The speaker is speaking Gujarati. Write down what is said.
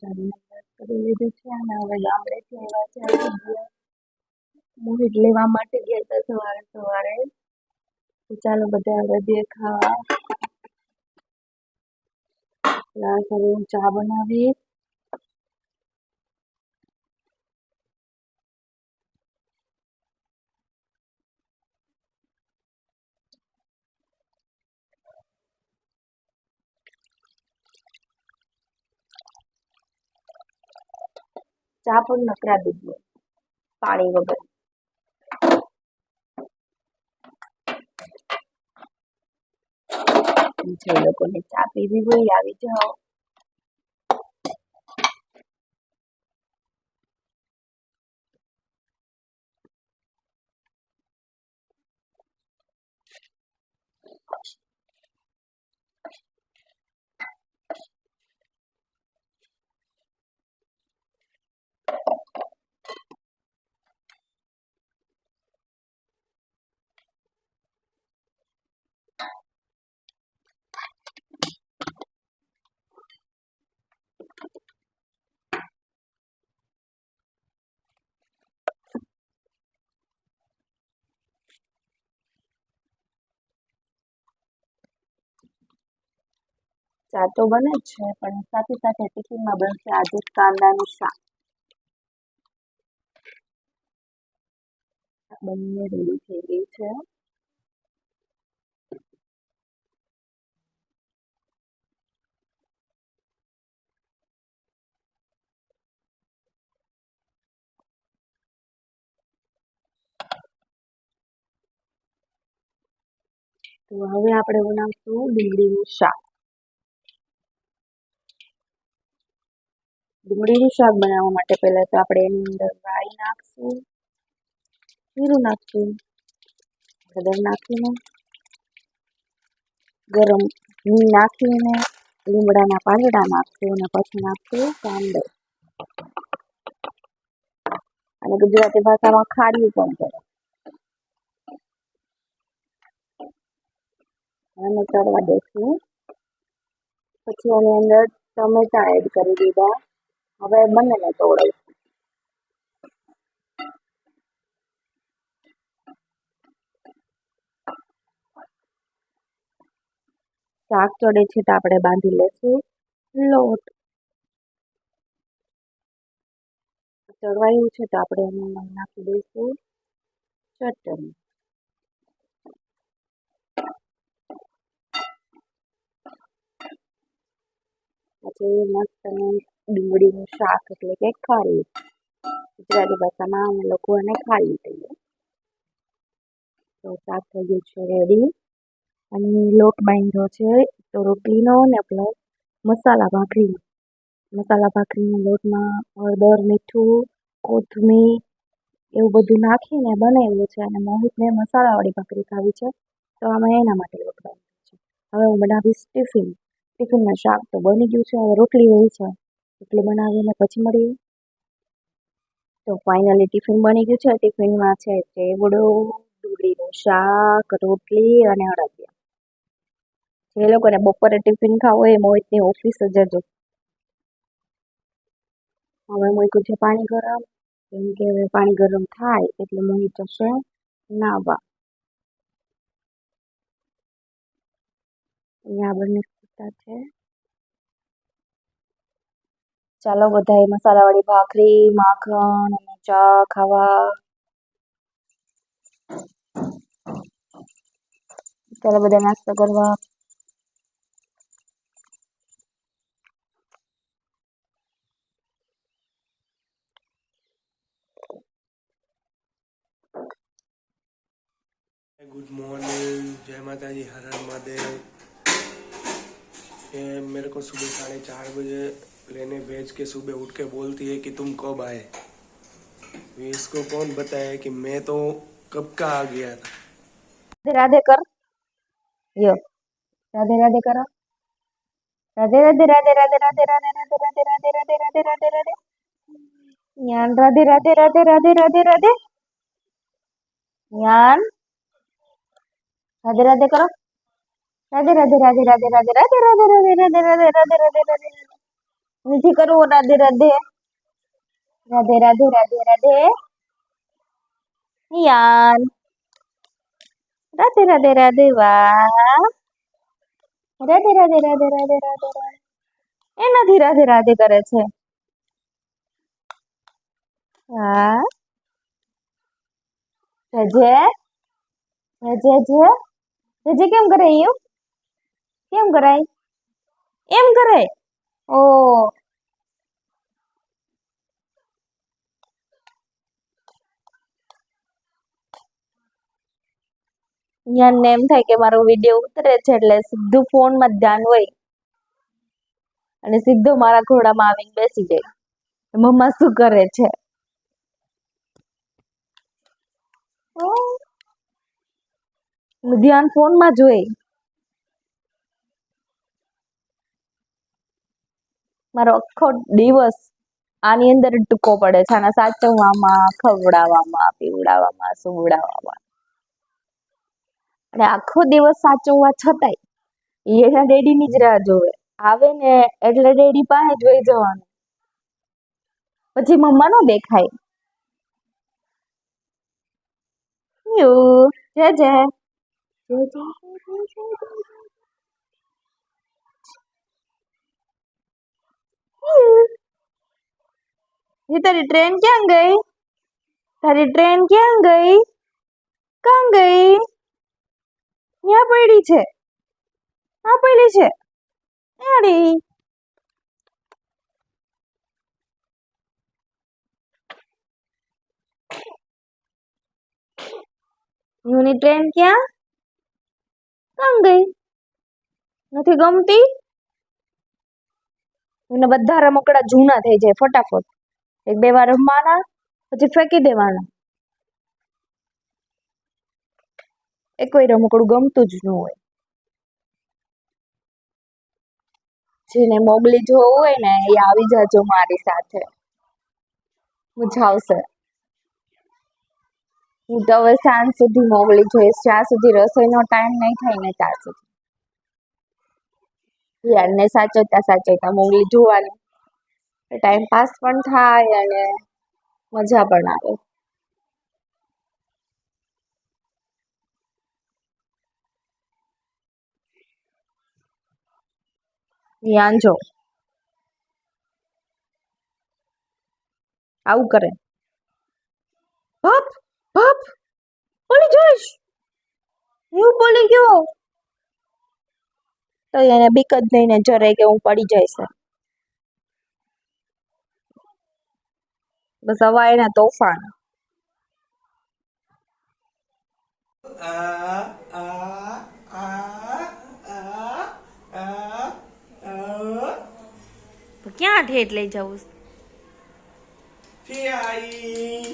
કરી લીધું છે અને હવે ગામડેથી આવ્યા છે મોહિત લેવા માટે ગયા હતા સવારે સવારે. તો ચાલો બધા હળદીએ ખાવા હું ચા બનાવી. ચા પણ નકરા દીધી પાણી વગર. જે લોકોને ચા પીવી હોય આવી જાઓ. ચા તો બને જ છે પણ સાથે સાથે ટિફિનમાં બનશે આજે કાંદાનું શાક. બંને રેડી થઈ ગઈ છે. તો હવે આપણે બનાવશું ડુંગળીનું શાક. ડુંગળીનું શાક બનાવવા માટે પહેલા તો આપણે એની અંદર રાઈ નાખશું, જીરું નાખશું, હળદર નાખીને ગરમ ઘી નાખીને લીમડાના પાંદડા નાખશું અને પછી નાખશું કાંદો. અને ગુજરાતી ભાષામાં ખાર્યું પણ કરે. અને તળવા દેશું. પછી એની અંદર ટમેટા એડ કરી દીધા. હવે બંનેને તોડાવીશું. શાક ચડે છે તો આપણે બાંધી લેશું લોટ. ચડવાયું છે તો આપણે એમાં નાખી દઈશું ચટણી. પછી મસ્ત ડુંગળીનું શાક એટલે કે ખારી. ગુજરાતી ભાષામાં અમે લોકો એને ખારી કહીએ. તો શાક થઈ ગયું છે રેડી. અને લોટ બાંધ્યો છે તો રોટલીનો ને પ્લસ મસાલા ભાખરીનો. મસાલા ભાખરીના લોટમાં હળદર, મીઠું, કોથમીર એવું બધું નાખીને બનાવ્યું છે અને મોહિતને મસાલાવાળી ભાખરી ખાવી છે તો અમે એના માટે લોટ બાંધ્યો છે. હવે હું બનાવીશ ટિફિન. ટિફિનમાં શાક તો બની ગયું છે, હવે રોટલી હોય છે એટલે બનાવીને પછી મળીએ. તો ફાઇનલી ટિફિન બની ગયું છે. ટિફિનમાં છે ચેવડો, ડુંગળીનું શાક, રોટલી અને અડદિયા. જે લોકોને બપોરે ટિફિન ખાવું હોય એ મોહિતની ઓફિસ જજો. હવે મૂક્યું છે પાણી ગરમ. કેમ કે હવે પાણી ગરમ થાય એટલે મોહિત જશે નાહવા. અહીંયા બંને સૂતા છે. ચાલો બધાએ મસાલાવાળી ભાખરી, માખણ અને ચા ખાવા. ચાલો બધા નાસ્તો કરવા. गुड मॉर्निंग, जय माता जी, हर हर महादेव। ये मेरे को सुबह 4:30 बजे लेने भेज के सुबह उठ के बोलती है कि तुम कब आए। इसको कौन बताए कि मैं तो कब का आ गया था। राधे कर यो, राधे राधे करो, राधे राधे राधे राधे राधे राधे राधे राधे राधे राधे राधे राधे राधे ज्ञान राधे राधे राधे राधे राधे राधे ज्ञान राधे राधे करो, राधे राधे राधे राधे राधे राधे राधे राधे राधे राधे राधे राधे राधे राधे નથી કરવું રાધે રાધે રાધે રાધે રાધે રાધે યાન રાધે રાધે રાધે વાહ રાધે રાધે રાધે રાધે રાધે રાધે એ નથી રાધે રાધે કરે છે હા જજે જજે જજે કેમ કરે એવું કેમ કરાય એમ કરાય ઓ ને એમ થાય કે મારો વિડીયો ઉતરે છે એટલે સીધું ફોનમાં જ ધ્યાન હોય અને સીધો મારા ઘોડામાં આવીને બેસી જાય મમ્મા શું કરે છે ધ્યાન ફોનમાં જ હોય મારો આખો દિવસ આની અંદર જ ટૂંકો પડે છે આના સાચવવામાં ખવડાવવામાં પીવડાવવામાં સુવડાવવામાં અને આખો દિવસ સાચવવા છતાંય એના ડેડીની જ રાહ જોવે આવે ને એટલે ડેડી પાસે જ વહી જવાનું પછી મમ્મા નો દેખાય યુ જય જય ये तेरी ट्रेन क्યાં ગઈ તારી ટ્રેન ક્યાં ગઈ ક્યાં ગઈ ક્યાં પડી છે આ પડી છે અરે યુની ટ્રેન ક્યાં ગઈ નથી ગમતી એને બધા રમકડા જૂના થઈ જાય ફટાફટ એક બે વાર રમવાના પછી ફેંકી દેવાના એ કોઈ રમકડું ગમતું જ ન હોય જેને મોગલી જોવું હોય ને એ આવી જાજો મારી સાથે મજા આવશે હું તો હવે સાંજ સુધી મોગલી જોઈશ જ્યાં સુધી રસોઈનો ટાઈમ નહીં થાય ને ત્યાં સુધી યારને સાચવતા મોગલી જોવાની ટાઈમ પાસ પણ થાય અને મજા પણ આવે યાન જો આવું કરે ભપ ભપ બોલી જોઈશ એવું બોલી ગયો તો એને બીક જ નહીં ને જરે કે હું પડી જઈશ બસ હવા એના તોફાન ક્યાં ઠેઠ લઈ જવું ફિયાઈ